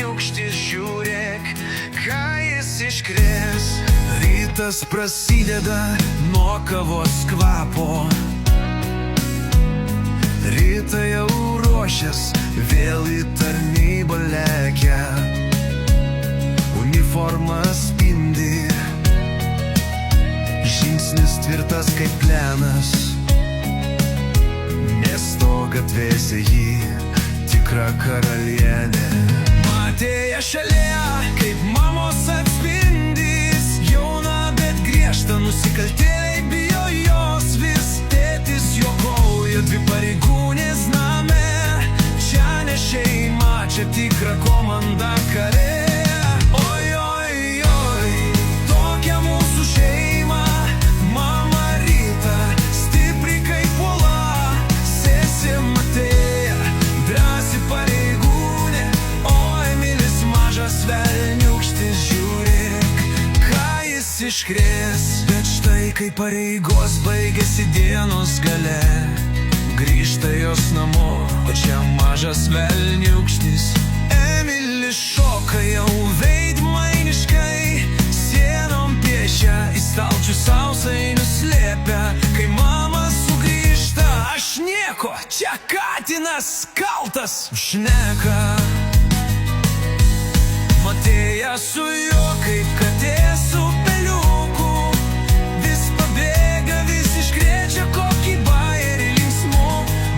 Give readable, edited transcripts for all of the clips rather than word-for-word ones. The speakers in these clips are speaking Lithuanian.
velniūkštis, žiūrėk, ką jis iškrės. Rytas prasideda nuo kavos kvapo, rytą jau ruošias, vėl į tarnybą lekia. Uniforma spindi, žingsnis tvirtas kaip plenas, nesto gatvėse jį tikra karalienė. Matė ją šalia, kaip mamos atspindys, jauna, bet griežta, nusikaltėliai bijo jos vis. Tėtis juokauja, dvi pareigūnės name, čia ne šeima, čia tikra komanda kare. Oi, oi, oi, tokia mūsų šeima, mama Rita, stipri kaip uola, sesė Matėja, drąsi pareigūnė, o Emilis mažas velniūkštis, žiūrėk, ką jis iškrės. Bet štai, kai pareigos baigėsi dienos gale, grįžta jos namo, o čia mažas velniūkštis. Emilis šoka jau veidmainiškai, sienom piešia, į stalčių sausainius slėpia. Kai mama sugrįžta, aš nieko, čia katinas kaltas šneka. Matėja su juo kaip katė su peliuku, vis pabėga, vis iškrečia kokį bajerį linksmų.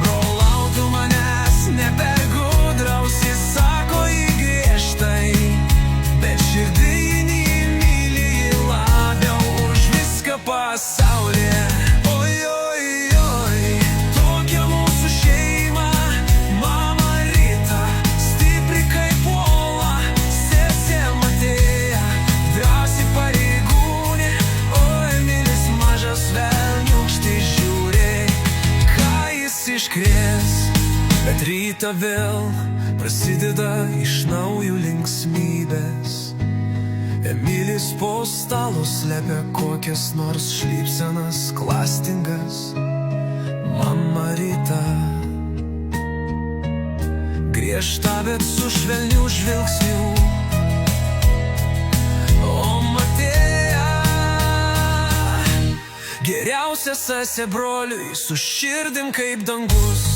Brolau, tu manęs nepergudrausi, sako jį griežtai, bet širdį jį myli labiau už viską pasaulyje. Oi, oi, oi, tokia mūsų šeima, mama Rita, stipri kaip uola, sesė Matėja, drąsi pareigūnė, o Emilis mažas velniūkštis, žiūrėk, ką jis iškrės. Bet rytą vėl prasideda iš naujo linksmybės. Emilis po stalo slepia kokias nors šlypsenas, klastingas. Mama Rita griežta, bet su švelniu žvilgsniu. O Matėja geriausia sesė broliui, su širdim kaip dangus.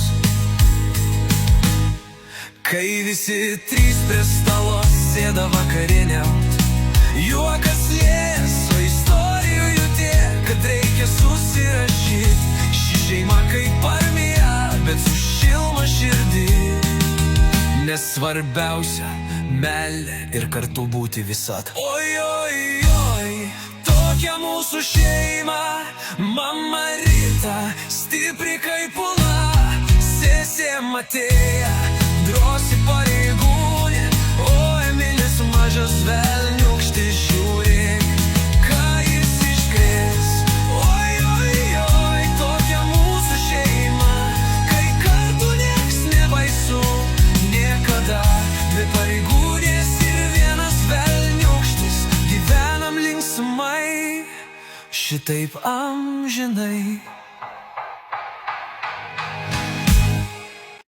Kai visi trys prie stalo sėda vakarieniaut, juokas lies, o istorijų jų tiek, kad reikia susirašyt. Ši šeima kaip armija, bet su šilma širdį, nes svarbiausia meilė ir kartu būti visad. Oi, oi, oi, tokia mūsų šeima, mama Rita, stipri kaip uola, sesė Matėja, drosi pareigūnė, o Emilis mažas velniūkštis, žiūrėk, ką jis iškrės. Oi, oi, oi, tokia mūsų šeima, kai kartu nieks nebaisu, niekada. Dvi pareigūnės ir vienas velniūkštis, gyvenam linksmai, šitaip amžinai.